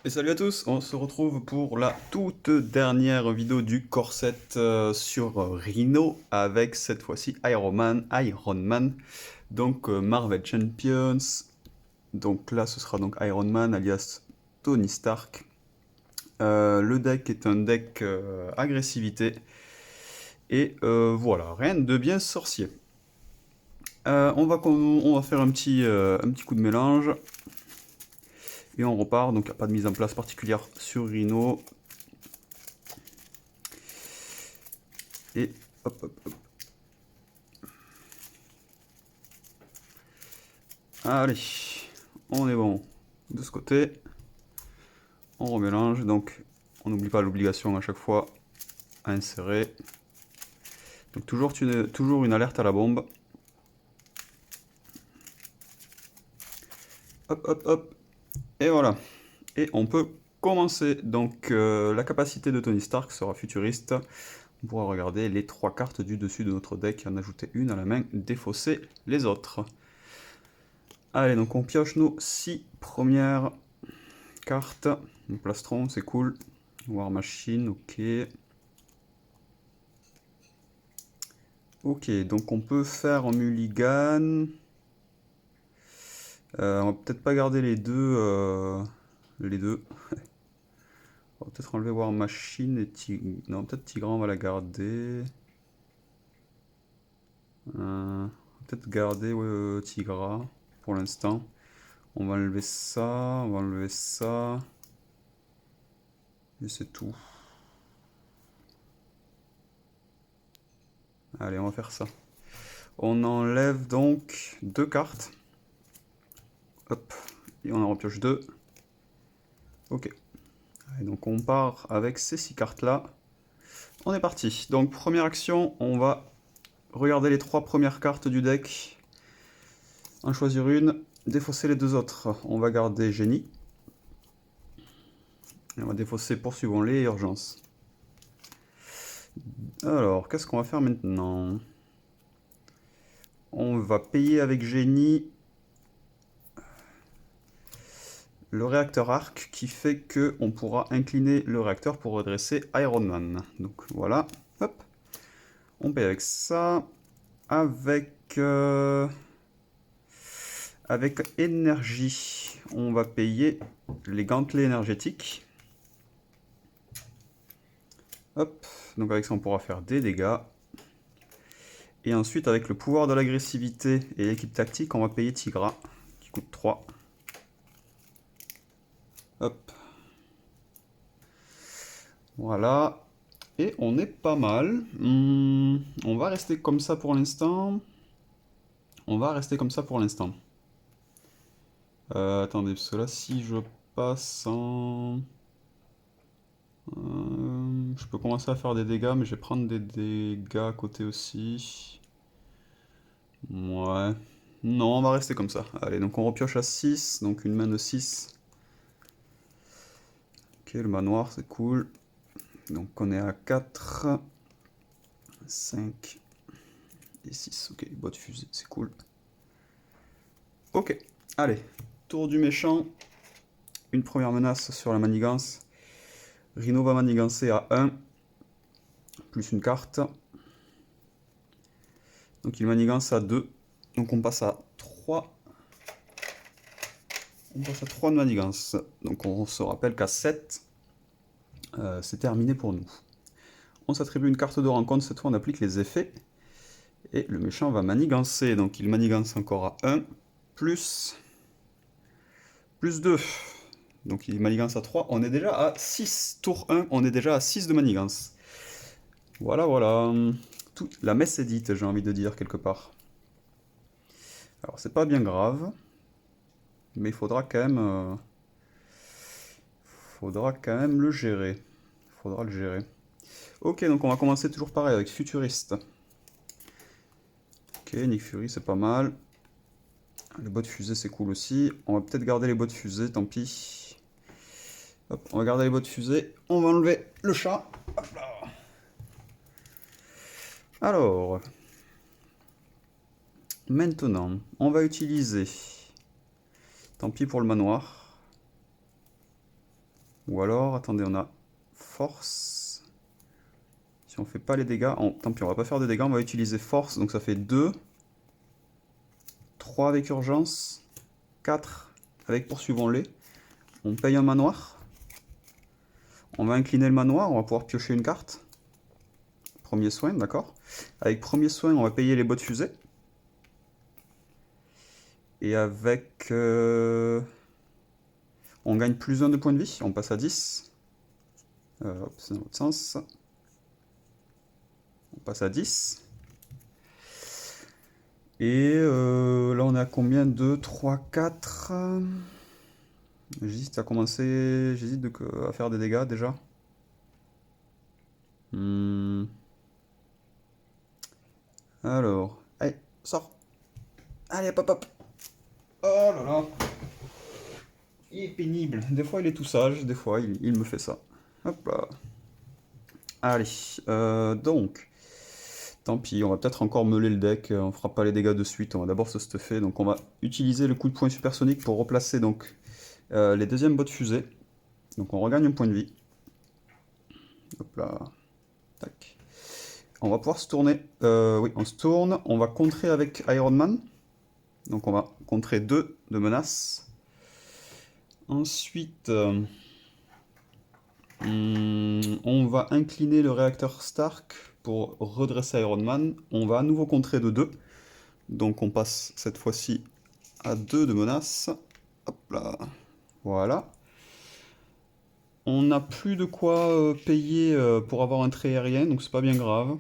Et salut à tous, on se retrouve pour la toute dernière vidéo du corset sur Rhino avec cette fois-ci Iron Man, donc Marvel Champions. Donc là ce sera donc Iron Man alias Tony Stark. Le deck est un deck agressivité et voilà, rien de bien sorcier. On va faire un petit coup de mélange et on repart. Donc il n'y a pas de mise en place particulière sur Rhino. Et hop, hop, hop. Allez, on est bon de ce côté. On remélange, donc on n'oublie pas l'obligation à chaque fois à insérer. Donc toujours une alerte à la bombe. Hop, hop, hop. Et voilà. Et on peut commencer. Donc la capacité de Tony Stark sera futuriste. On pourra regarder les 3 cartes du dessus de notre deck, en ajouter une à la main, défausser les autres. Allez, donc on pioche nos 6 premières cartes. Un plastron, c'est cool. War Machine, ok. Ok, donc on peut faire en mulligan. On va peut-être pas garder les deux. Les deux. On va peut-être enlever War Machine et Tigre. Non, peut-être Tigran, on va la garder. Peut-être garder Tigra pour l'instant. On va enlever ça, on va enlever ça. Et c'est tout. Allez, on va faire ça. On enlève donc 2 cartes. Hop, et on en repioche 2. Ok. Et donc on part avec ces 6 cartes là. On est parti. Donc première action, on va regarder les 3 premières cartes du deck. En choisir une, défausser les 2 autres. On va garder Génie. Et on va défausser Poursuivons-les et Urgence. Alors, qu'est-ce qu'on va faire maintenant? On va payer avec Génie le réacteur arc qui fait que on pourra incliner le réacteur pour redresser Iron Man. Donc voilà, hop, on paye avec ça, avec avec énergie, on va payer les gantelets énergétiques. Hop, donc avec ça on pourra faire des dégâts. Et ensuite avec le pouvoir de l'agressivité et l'équipe tactique, on va payer Tigra qui coûte 3. Hop, voilà. Et on est pas mal. On va rester comme ça pour l'instant. On va rester comme ça pour l'instant. Attendez, parce que là, si je passe en... je peux commencer à faire des dégâts, mais je vais prendre des dégâts à côté aussi. Ouais. Non, on va rester comme ça. Allez, donc on repioche à 6, donc une main de 6. Ok, le manoir, c'est cool. Donc on est à 4, 5 et 6. Ok, boîte fusée, c'est cool. Ok, allez, tour du méchant. Une première menace sur la manigance. Rhino va manigancer à 1, plus une carte. Donc il manigance à 2. Donc on passe à 3. On passe à 3 de manigance. Donc on se rappelle qu'à 7, c'est terminé pour nous. On s'attribue une carte de rencontre, cette fois on applique les effets. Et le méchant va manigancer. Donc il manigance encore à 1, plus 2. Donc il manigance à 3. On est déjà à 6. Tour 1, on est déjà à 6 de manigance. Voilà, voilà. La messe est dite, j'ai envie de dire, quelque part. Alors c'est pas bien grave, mais il faudra quand même le gérer. Faudra le gérer. Ok, donc on va commencer toujours pareil avec Futuriste. Ok, Nick Fury c'est pas mal. Les bots de fusée c'est cool aussi. On va peut-être garder les bots de fusée, tant pis. Hop, on va garder les bots de fusée. On va enlever le chat. Hop là. Alors, maintenant, on va utiliser... Tant pis pour le manoir. Ou alors, attendez, on a force. Si on fait pas les dégâts, tant pis, on va pas faire de dégâts, on va utiliser force, donc ça fait 2. 3 avec urgence, 4 avec poursuivons-les. On paye un manoir. On va incliner le manoir, on va pouvoir piocher une carte. Premier soin, d'accord. Avec premier soin, on va payer les bottes fusées. Et avec... on gagne plus 1 de points de vie, on passe à 10. Hop, c'est dans l'autre sens. On passe à 10. Et là, on est à combien? 2, 3, 4. J'hésite à commencer... J'hésite à faire des dégâts, déjà. Alors... Allez, sors. Allez, hop, hop, hop. Oh là là. Il est pénible. Des fois, il est tout sage. Des fois, il me fait ça. Hop là. Allez. Donc... Tant pis, on va peut-être encore meuler le deck, on fera pas les dégâts de suite, on va d'abord se stuffer. Donc on va utiliser le coup de poing supersonique pour replacer donc les deuxièmes bottes fusées. Donc on regagne un point de vie. Hop là. Tac. On va pouvoir se tourner. Oui, on se tourne. On va contrer avec Iron Man. Donc on va contrer 2 de menaces. Ensuite, on va incliner le réacteur Stark pour redresser Iron Man. On va à nouveau contrer de 2. Donc on passe cette fois-ci à 2 de menaces. Hop là. Voilà. On n'a plus de quoi payer pour avoir un trait aérien, donc c'est pas bien grave.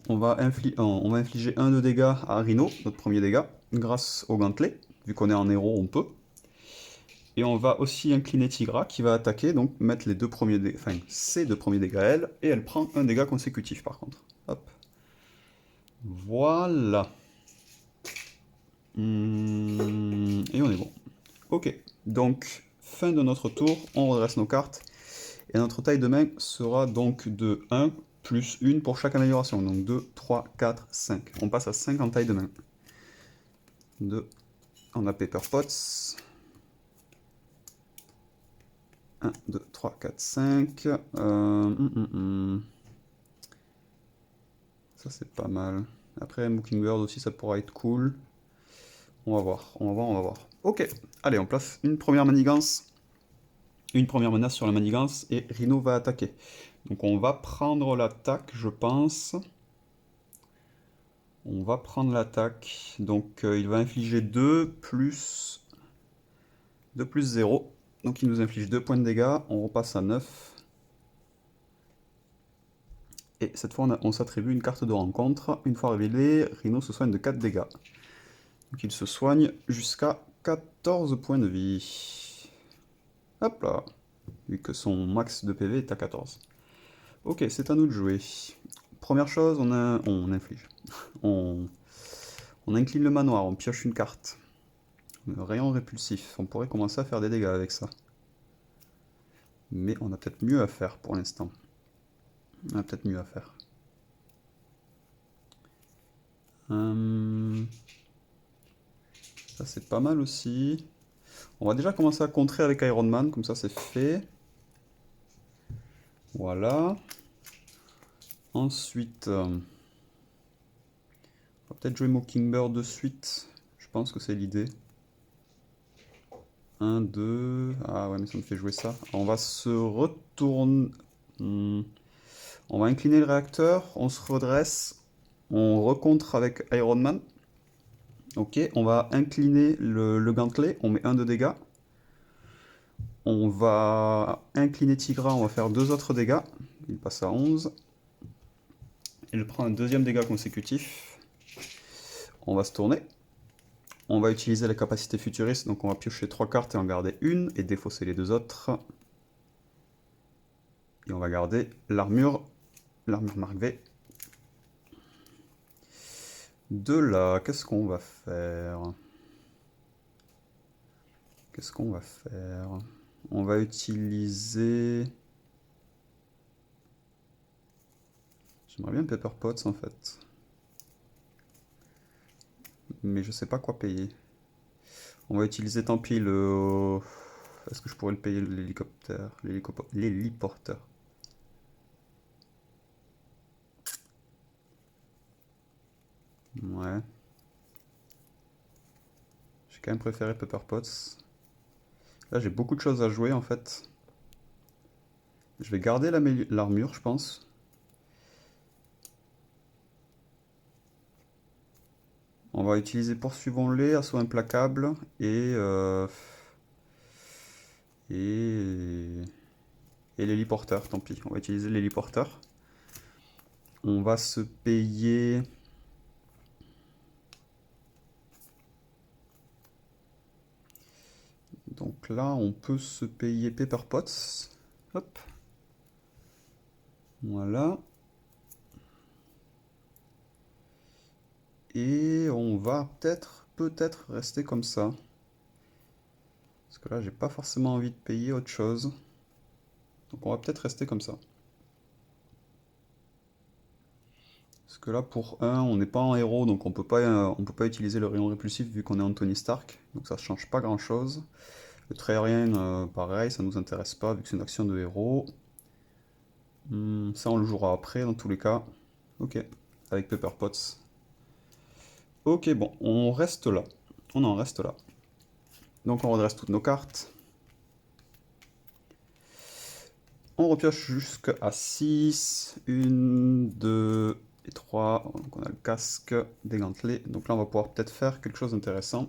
On va infliger 1 de dégâts à Rhino, notre premier dégât, grâce au gantelet. Vu qu'on est en héros, on peut. Et on va aussi incliner Tigra qui va attaquer, donc mettre les 2 premiers dégâts, enfin ses 2 premiers dégâts à elle, et elle prend un dégât consécutif par contre. Hop. Voilà. Et on est bon. Ok, donc fin de notre tour, on redresse nos cartes. Et notre taille de main sera donc de 1 plus 1 pour chaque amélioration. Donc 2, 3, 4, 5. On passe à 5 en taille de main. 2. On a Paper Pots. 1, 2, 3, 4, 5. Ça c'est pas mal. Après Mockingbird aussi ça pourra être cool. On va voir, on va voir, on va voir. Ok, allez on place une première manigance. Une première menace sur la manigance et Rhino va attaquer. Donc on va prendre l'attaque je pense. On va prendre l'attaque. Donc il va infliger 2 plus 0. Donc il nous inflige 2 points de dégâts. On repasse à 9. Et cette fois on s'attribue une carte de rencontre. Une fois révélée, Rhino se soigne de 4 dégâts. Donc il se soigne jusqu'à 14 points de vie. Hop là. Vu que son max de PV est à 14. Ok, c'est à nous de jouer. Première chose, on inflige. On incline le manoir, on pioche une carte. Le rayon répulsif, on pourrait commencer à faire des dégâts avec ça. Mais on a peut-être mieux à faire pour l'instant. On a peut-être mieux à faire. Ça c'est pas mal aussi. On va déjà commencer à contrer avec Iron Man, comme ça c'est fait. Voilà. Ensuite, on va peut-être jouer Mockingbird de suite. Je pense que c'est l'idée. 1, 2... Ah ouais, mais ça me fait jouer ça. On va se retourner... On va incliner le réacteur, on se redresse, on recontre avec Iron Man. Ok, on va incliner le gantelet, on met 1 de dégâts. On va incliner Tigra, on va faire 2 autres dégâts. Il passe à 11. Il prend un deuxième dégât consécutif. On va se tourner. On va utiliser la capacité futuriste, donc on va piocher 3 cartes et en garder une, et défausser les 2 autres. Et on va garder l'armure marque V. De là, qu'est-ce qu'on va faire? Qu'est-ce qu'on va faire? On va utiliser... J'aimerais bien Pepper Potts en fait. Mais je sais pas quoi payer. On va utiliser tant pis le Est-ce que je pourrais le payer l'hélicoptère? L'héliporteur. Ouais. J'ai quand même préféré Pepper Potts. Là, j'ai beaucoup de choses à jouer en fait. Je vais garder l'armure, je pense. On va utiliser poursuivons-les, assaut implacable et et l'héliporteur, tant pis. On va utiliser l'héliporteur. On va se payer. Donc là, on peut se payer Pepper Potts. Hop. Voilà. Et on va peut-être rester comme ça. Parce que là, j'ai pas forcément envie de payer autre chose. Donc on va peut-être rester comme ça. Parce que là, pour 1, on n'est pas en héros, donc on peut pas utiliser le rayon répulsif vu qu'on est Anthony Stark. Donc ça ne change pas grand-chose. Le trait aérien, pareil, ça nous intéresse pas vu que c'est une action de héros. Ça, on le jouera après, dans tous les cas. Ok, avec Pepper Potts. Ok, bon, on reste là. On en reste là. Donc on redresse toutes nos cartes. On repioche jusqu'à 6. 1, 2 et 3. Donc on a le casque, des gantelets. Donc là, on va pouvoir peut-être faire quelque chose d'intéressant.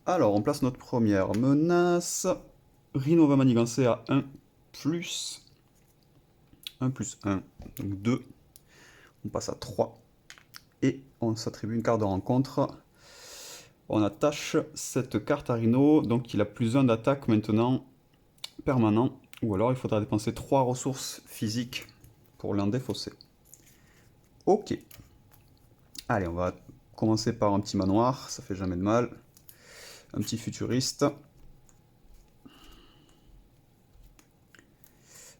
Alors, on place notre première menace. Rhino va manigancer à 1 plus 1 plus 1, donc 2. On passe à 3. Et on s'attribue une carte de rencontre. On attache cette carte à Rhino, donc il a plus 1 d'attaque maintenant, permanent. Ou alors il faudra dépenser 3 ressources physiques pour l'en défausser. Ok. Allez, on va commencer par un petit manoir, ça fait jamais de mal. Un petit futuriste.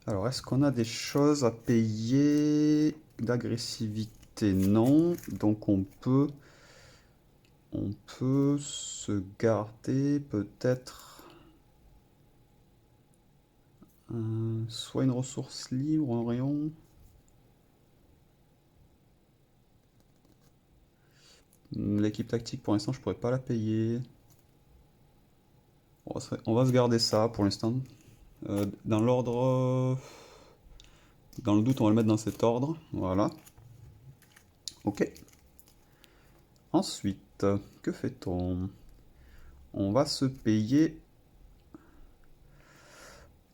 Alors, est-ce qu'on a des choses à payer d'agressivité? Non. Donc on peut se garder peut-être soit une ressource libre, un rayon. L'équipe tactique, pour l'instant, je pourrais pas la payer. On va se garder ça pour l'instant. Dans l'ordre... Dans le doute, on va le mettre dans cet ordre. Voilà. Ok. Ensuite, que fait-on? On va se payer...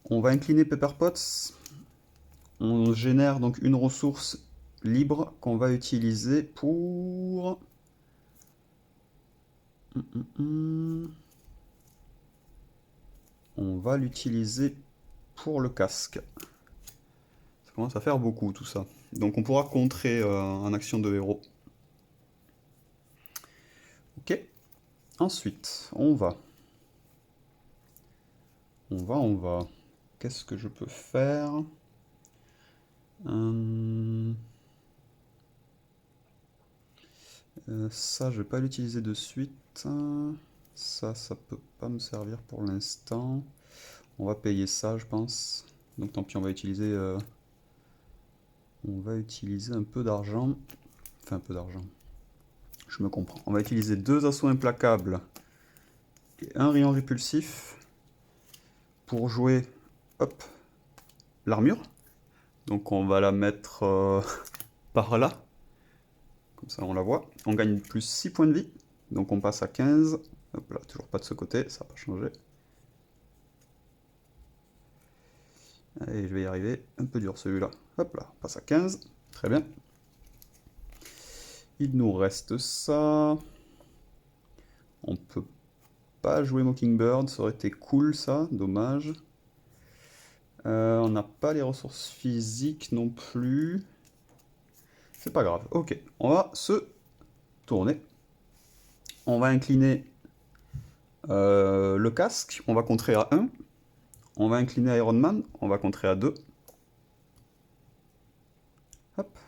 On va incliner Pepper Potts. On génère donc une ressource libre qu'on va utiliser pour... On va l'utiliser pour le casque. Ça commence à faire beaucoup tout ça. Donc on pourra contrer en action de héros. Ok. Ensuite, on va. Qu'est-ce que je peux faire? Ça, je vais pas l'utiliser de suite. Ça peut pas me servir pour l'instant. On va payer ça, je pense. Donc tant pis, on va utiliser un peu d'argent. Enfin, un peu d'argent. Je me comprends. On va utiliser 2 assauts implacables et un rayon répulsif pour jouer, hop, l'armure. Donc on va la mettre par là. Comme ça on la voit. On gagne plus 6 points de vie. Donc on passe à 15. Hop là, toujours pas de ce côté, ça n'a pas changé. Allez, je vais y arriver. Un peu dur celui-là. Hop là, on passe à 15. Très bien. Il nous reste ça. On peut pas jouer Mockingbird, ça aurait été cool ça, dommage. On n'a pas les ressources physiques non plus. C'est pas grave. Ok, on va se tourner. On va incliner le casque, on va contrer à 1. On va incliner Iron Man, on va contrer à 2. Hop.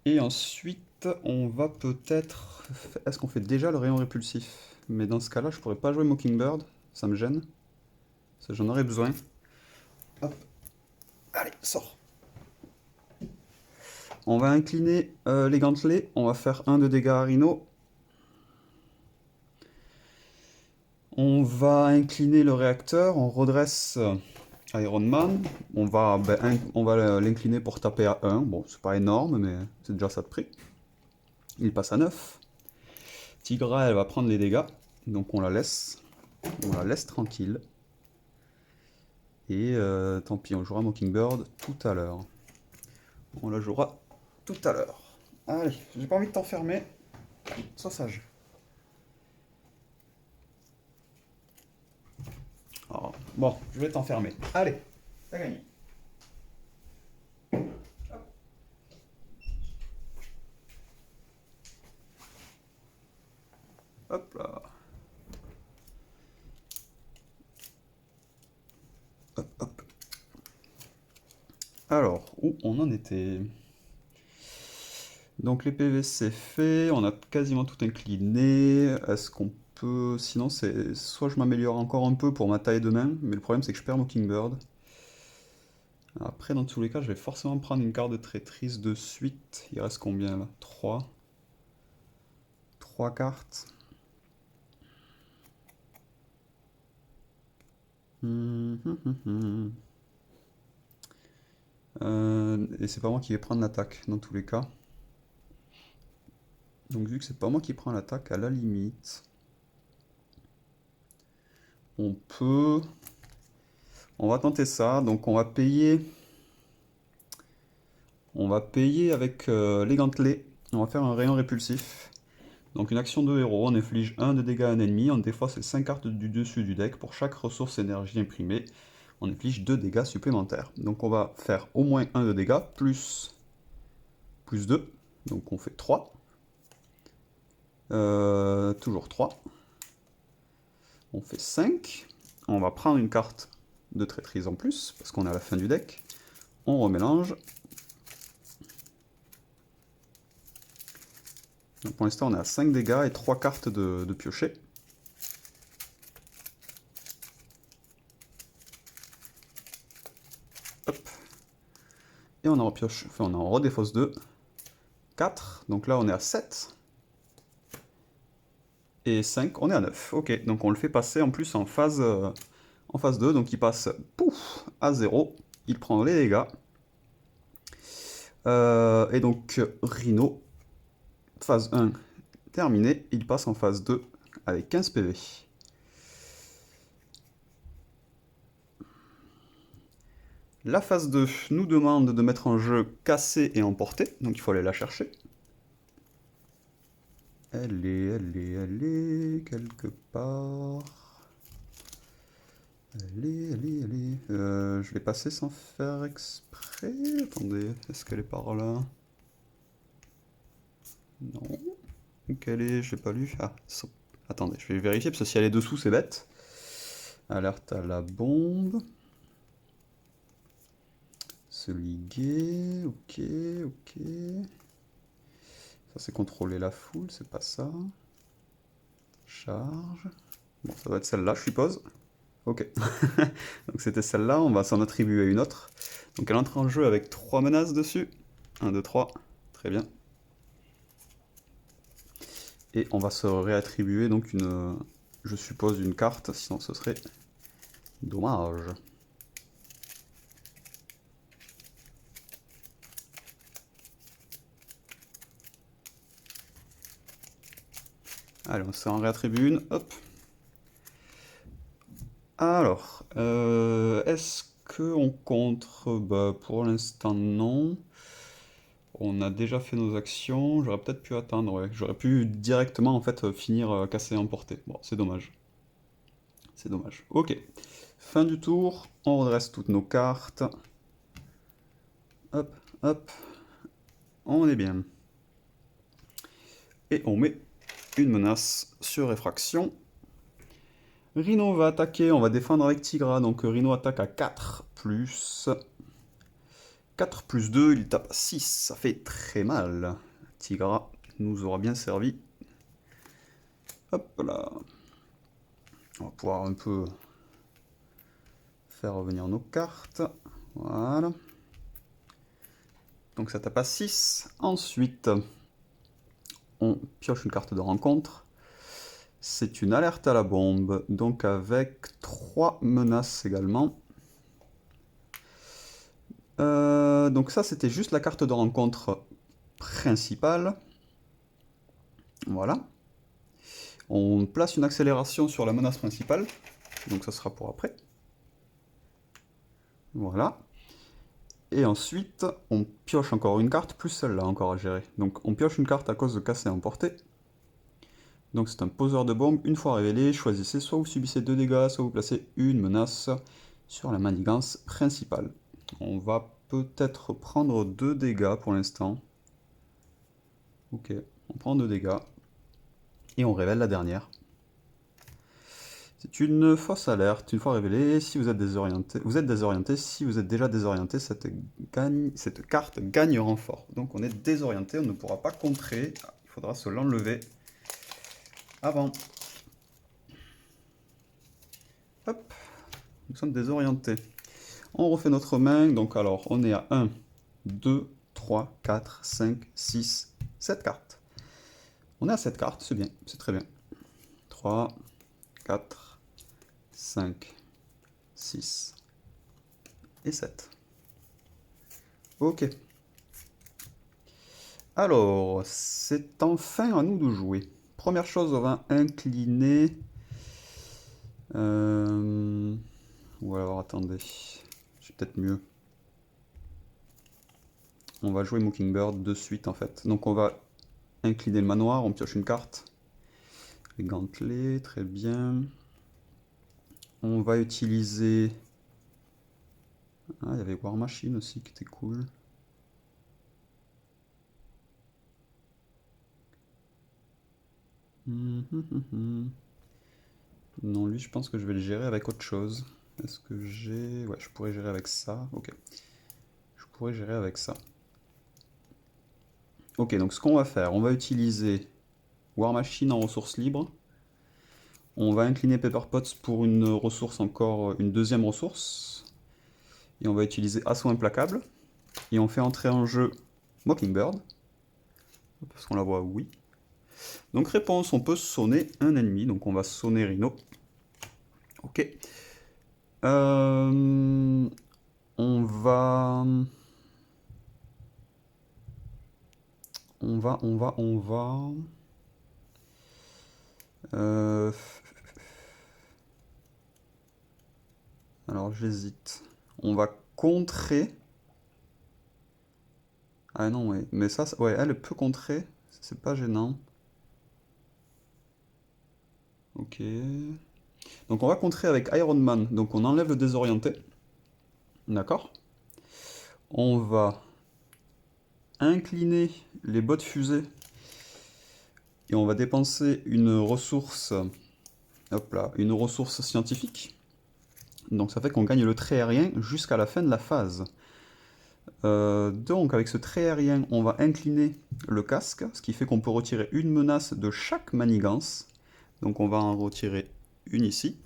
Et ensuite, on va peut-être... Est-ce qu'on fait déjà le rayon répulsif? Mais dans ce cas-là, je pourrais pas jouer Mockingbird. ça me gêne. J'en aurais besoin. Hop. Allez, sors. On va incliner les gantelets. On va faire 1 de dégâts à Rhino. On va incliner le réacteur. On redresse Iron Man. On va l'incliner pour taper à 1. Bon, c'est pas énorme, mais c'est déjà ça de prix. Il passe à 9. Tigra, elle va prendre les dégâts. Donc on la laisse. On la laisse tranquille. Et tant pis, on jouera Mockingbird tout à l'heure. On la jouera tout à l'heure. Allez, j'ai pas envie de t'enfermer. Sois sage. Oh, bon, je vais t'enfermer. Allez, t'as gagné. Hop là. Hop, hop. Alors, où on en était? Donc les PV c'est fait, on a quasiment tout incliné. Est-ce qu'on peut... Sinon, c'est soit je m'améliore encore un peu pour ma taille de main, mais le problème c'est que je perds Mockingbird. Après, dans tous les cas, je vais forcément prendre une carte de traîtrise de suite. Il reste combien là? 3. 3 cartes. Et c'est pas moi qui vais prendre l'attaque dans tous les cas. Donc vu que c'est pas moi qui prends l'attaque, à la limite, on peut... On va tenter ça, donc on va payer... On va payer avec les gantelets. On va faire un rayon répulsif. Donc une action de héros, on inflige 1 de dégâts à un ennemi, on défausse les 5 cartes du dessus du deck. Pour chaque ressource énergie imprimée, on inflige 2 dégâts supplémentaires. Donc on va faire au moins 1 de dégâts, plus 2. Donc on fait 3. Toujours 3. On fait 5. On va prendre une carte de traîtrise en plus, parce qu'on est à la fin du deck. On remélange. Donc pour l'instant, on est à 5 dégâts et 3 cartes de piocher. Hop. Et on en repioche, enfin on en redéfausse 2. 4, donc là on est à 7. Et 5, on est à 9. Ok, donc on le fait passer en plus en phase 2, donc il passe pouf, à 0. Il prend les dégâts. Et donc Rhino, phase 1 terminée, il passe en phase 2 avec 15 PV. La phase 2 nous demande de mettre en jeu Cassé et Emporté, donc il faut aller la chercher. Elle est quelque part. Elle est. Je l'ai passée sans faire exprès. Attendez, est-ce qu'elle est par là? Non. Quelle est? Je l'ai pas lu. Ah, attendez, je vais vérifier parce que si elle est dessous, c'est bête. Alerte à la bombe. Celui gay, ok, ok. Ça c'est contrôler la foule, c'est pas ça. Charge. Bon, ça doit être celle-là, je suppose. Ok. Donc c'était celle-là, on va s'en attribuer une autre. Donc elle entre en jeu avec 3 menaces dessus. 1, 2, 3. Très bien. Et on va se réattribuer donc une, je suppose, une carte, sinon ce serait dommage. Allez, on s'en réattribue une, hop. Alors, est-ce qu'on contre? Bah, pour l'instant, non. On a déjà fait nos actions, j'aurais peut-être pu attendre, ouais. J'aurais pu directement, en fait, finir casser et emporter. Bon, c'est dommage. C'est dommage. Ok. Fin du tour, on redresse toutes nos cartes. Hop, hop. On est bien. Et on met une menace sur effraction. Rhino va attaquer, on va défendre avec Tigra, donc Rhino attaque à 4 plus 4 plus 2, il tape à 6, ça fait très mal. Tigra nous aura bien servi. Hop là. On va pouvoir un peu faire revenir nos cartes. Voilà. Donc ça tape à 6. Ensuite, on pioche une carte de rencontre. C'est une alerte à la bombe, donc avec 3 menaces également. Donc ça, c'était juste la carte de rencontre principale. Voilà. On place une accélération sur la menace principale, donc ça sera pour après. Voilà. Et ensuite, on pioche encore une carte, plus celle-là encore à gérer. Donc on pioche une carte à cause de casser et emporter. Donc c'est un poseur de bombe. Une fois révélé, choisissez soit vous subissez 2 dégâts, soit vous placez une menace sur la manigance principale. On va peut-être prendre 2 dégâts pour l'instant. Ok, on prend 2 dégâts. Et on révèle la dernière. C'est une fausse alerte. Une fois révélée, si vous êtes désorienté, Si vous êtes déjà désorienté, cette carte gagne renfort. Donc on est désorienté, on ne pourra pas contrer. Il faudra se l'enlever avant. Hop, nous sommes désorientés. On refait notre main. Donc alors, on est à 1, 2, 3, 4, 5, 6, 7 cartes. On est à 7 cartes, c'est bien, c'est très bien. 3, 4, 5, 6 et 7. Ok. Alors, c'est enfin à nous de jouer. Première chose, on va incliner... Ou alors, attendez. J'ai peut-être mieux. On va jouer Mockingbird de suite, en fait. Donc, on va incliner le manoir, on pioche une carte. Les gantelets, très bien. On va utiliser... Ah, il y avait War Machine aussi qui était cool. Non, lui, je pense que je vais le gérer avec autre chose. Est-ce que j'ai... Ouais, je pourrais gérer avec ça. Ok. Je pourrais gérer avec ça. Ok, donc ce qu'on va faire, on va utiliser War Machine en ressources libres. On va incliner Pepper Potts pour une ressource encore, une deuxième ressource. Et on va utiliser Assaut Implacable. Et on fait entrer en jeu Mockingbird. Parce qu'on la voit, oui. Donc réponse, on peut sonner un ennemi. Donc on va sonner Rhino. Ok. On va... Euh, Alors j'hésite. On va contrer. Ah non, ouais. Mais ça, ouais, elle peut contrer. C'est pas gênant. Ok. Donc on va contrer avec Iron Man. Donc on enlève le désorienté. D'accord. On va incliner les bottes fusées. Et on va dépenser une ressource. Hop là, une ressource scientifique. Donc ça fait qu'on gagne le trait aérien jusqu'à la fin de la phase. Donc avec ce trait aérien, on va incliner le casque, ce qui fait qu'on peut retirer une menace de chaque manigance. Donc on va en retirer une ici,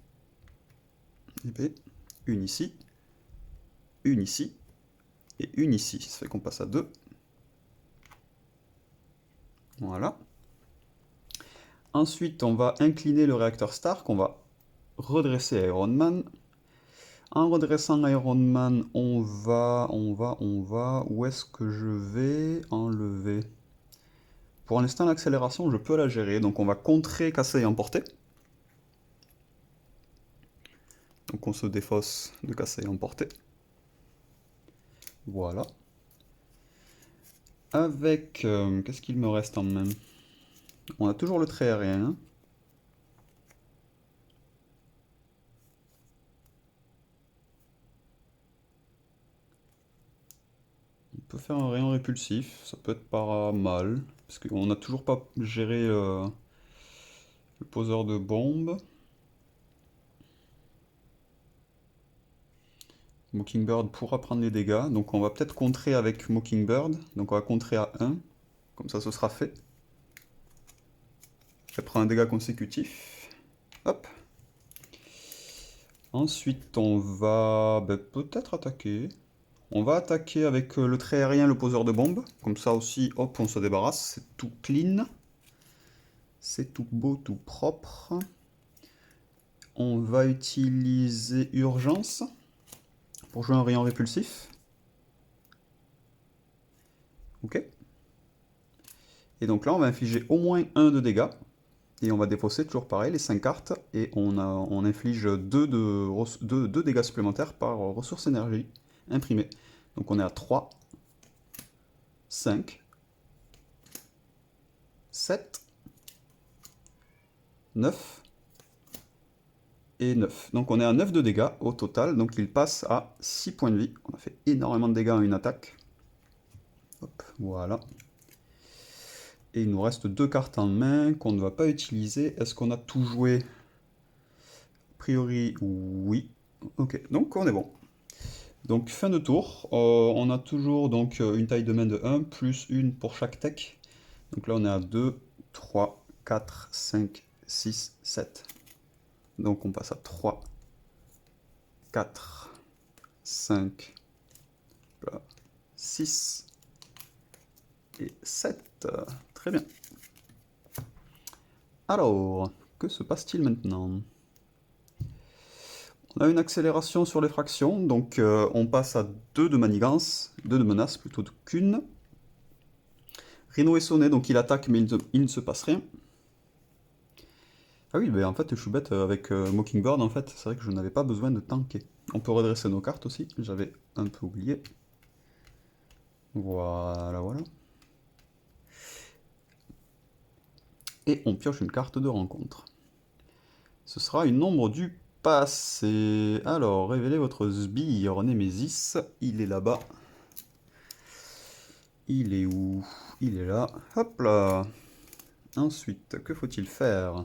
une ici, une ici, et une ici. Ça fait qu'on passe à 2. Voilà. Ensuite, on va incliner le réacteur Stark, on va redresser Iron Man. En redressant Iron Man, on va... Où est-ce que je vais enlever? Pour l'instant, l'accélération, je peux la gérer. Donc on va contrer, casser et emporter. Donc on se défausse de casser et emporter. Voilà. Avec... qu'est-ce qu'il me reste en main? On a toujours le trait aérien. Hein. On peut faire un rayon répulsif, ça peut être pas mal. Parce qu'on n'a toujours pas géré le poseur de bombes. Mockingbird pourra prendre les dégâts, donc on va peut-être contrer avec Mockingbird. Donc on va contrer à 1, comme ça ce sera fait. Elle prend un dégât consécutif. Hop. Ensuite, on va peut-être attaquer. On va attaquer avec le trait aérien, le poseur de bombes. Comme ça aussi, hop, on se débarrasse. C'est tout clean. C'est tout beau, tout propre. On va utiliser urgence pour jouer un rayon répulsif. Ok. Et donc là, on va infliger au moins 1 de dégâts. Et on va défausser toujours pareil les 5 cartes. Et on inflige 2 dégâts supplémentaires par ressource énergie imprimée. Donc on est à 3, 5, 7, 9 et 9. Donc on est à 9 de dégâts au total. Donc il passe à 6 points de vie. On a fait énormément de dégâts en une attaque. Hop, voilà. Et il nous reste 2 cartes en main qu'on ne va pas utiliser. Est-ce qu'on a tout joué? A priori, oui. Ok, donc on est bon. Donc fin de tour, on a toujours donc une taille de main de 1, plus une pour chaque tech. Donc là on est à 2, 3, 4, 5, 6, 7. Donc on passe à 3, 4, 5, 6 et 7. Très bien. Alors, que se passe-t-il maintenant? On a une accélération sur les fractions, donc on passe à 2 de manigance, 2 de menace plutôt qu'une. Rhino est sonné, donc il attaque, mais il ne se passe rien. Ah oui, ben en fait, je suis bête avec Mockingbird, en fait, c'est vrai que je n'avais pas besoin de tanker. On peut redresser nos cartes aussi, j'avais un peu oublié. Voilà, voilà. Et on pioche une carte de rencontre. Ce sera une ombre du passé. Alors, révélez votre sbire Némésis. Il est là-bas. Il est où? Il est là. Hop là. Ensuite, que faut-il faire?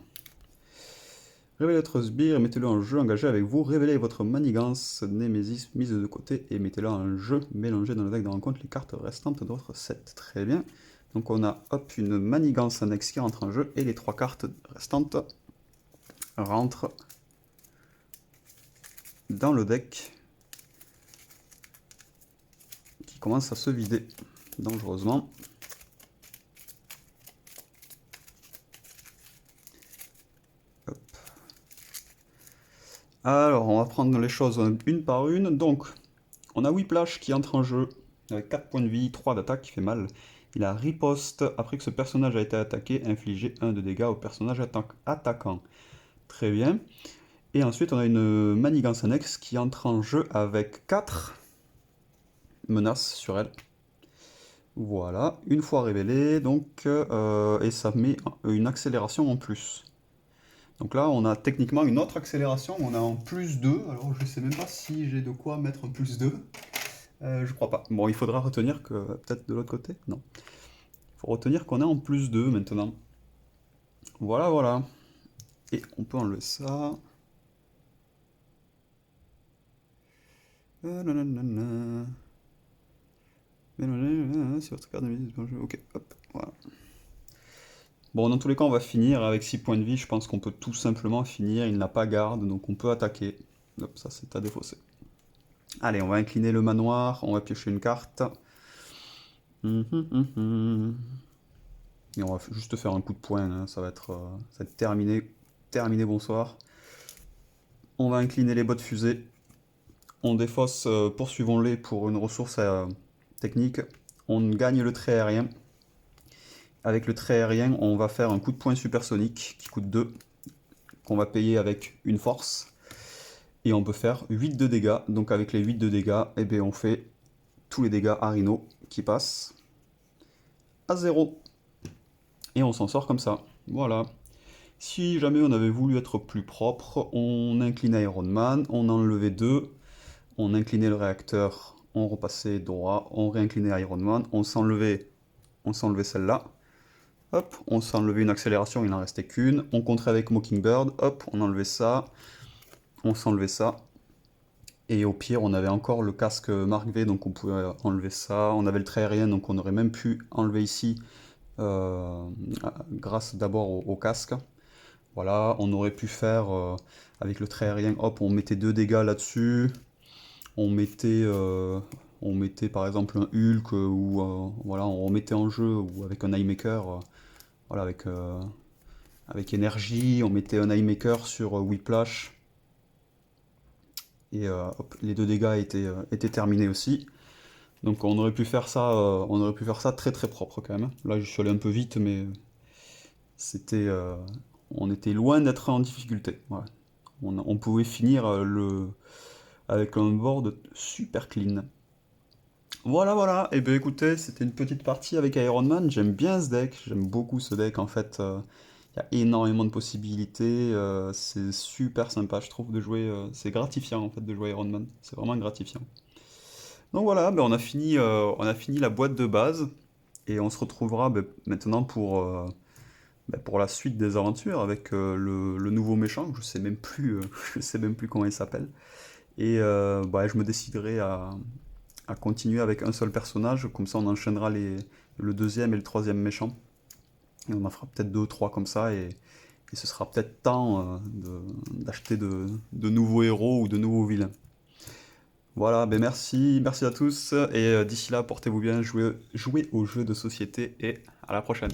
Révélez votre sbire et mettez-le en jeu engagé avec vous. Révélez votre manigance Némésis mise de côté et mettez-la en jeu. Mélangez dans le deck de rencontre les cartes restantes de votre set. Très bien. Donc on a hop une manigance annexe qui rentre en jeu et les 3 cartes restantes rentrent dans le deck qui commence à se vider dangereusement. Hop. Alors, on va prendre les choses une par une. Donc, on a Whiplash qui entre en jeu avec 4 points de vie, 3 d'attaque qui fait mal. Il a riposte après que ce personnage a été attaqué, infliger 1 de dégâts au personnage attaquant. Très bien. Et ensuite, on a une manigance annexe qui entre en jeu avec 4 menaces sur elle. Voilà, une fois révélée, donc, et ça met une accélération en plus. Donc là, on a techniquement une autre accélération, on a en plus 2, alors je sais même pas si j'ai de quoi mettre en plus 2. Je crois pas. Bon, il faudra retenir que, peut-être de l'autre côté? Non. Il faut retenir qu'on est en plus 2 maintenant. Voilà, voilà. Et on peut enlever ça. Nanana. Si votre carte de ok, hop, voilà. Bon, dans tous les cas, on va finir avec 6 points de vie. Je pense qu'on peut tout simplement finir. Il n'a pas garde, donc on peut attaquer. Hop, ça, c'est à défausser. Allez, on va incliner le manoir. On va piocher une carte. Et on va juste faire un coup de poing. Hein. Ça va être terminé. Terminé, bonsoir. On va incliner les bottes fusées. On défausse, poursuivons-les pour une ressource technique. On gagne le trait aérien. Avec le trait aérien, on va faire un coup de poing supersonique qui coûte 2, qu'on va payer avec une force. Et on peut faire 8 de dégâts. Donc avec les 8 de dégâts, eh bien, on fait tous les dégâts à Rhino qui passent à 0. Et on s'en sort comme ça. Voilà. Si jamais on avait voulu être plus propre, on inclinait Iron Man, on enlevait 2, on inclinait le réacteur, on repassait droit, on réinclinait Iron Man, on s'enlevait celle-là. Hop, on s'enlevait une accélération, il n'en restait qu'une. On contrait avec Mockingbird, hop, on enlevait ça, on s'enlevait ça. Et au pire, on avait encore le casque Mark V, donc on pouvait enlever ça. On avait le trait aérien, donc on aurait même pu enlever ici, grâce d'abord au casque. Voilà, on aurait pu faire avec le trait aérien, hop, on mettait 2 dégâts là-dessus. On mettait, on mettait par exemple un Hulk ou voilà, on remettait en jeu ou avec un iMaker, voilà, avec énergie, on mettait un iMaker sur Whiplash et hop, les 2 dégâts étaient terminés aussi. Donc on aurait pu faire ça très très propre quand même. Là, je suis allé un peu vite, mais c'était, on était loin d'être en difficulté. Ouais. On pouvait finir avec un board super clean. Voilà, voilà. Et bien écoutez, c'était une petite partie avec Iron Man. J'aime bien ce deck. J'aime beaucoup ce deck. En fait, il y a énormément de possibilités. C'est super sympa, je trouve, de jouer. C'est gratifiant en fait de jouer Iron Man. C'est vraiment gratifiant. Donc voilà, ben, on a fini la boîte de base et on se retrouvera ben, maintenant pour la suite des aventures avec le nouveau méchant. Je sais même plus, je sais même plus comment il s'appelle. Et bah, je me déciderai à continuer avec un seul personnage, comme ça on enchaînera le deuxième et le troisième méchant. Et on en fera peut-être deux ou trois comme ça, et ce sera peut-être temps d'acheter de nouveaux héros ou de nouveaux vilains. Voilà, ben merci, merci à tous, et d'ici là, portez-vous bien, jouez aux jeux de société, et à la prochaine.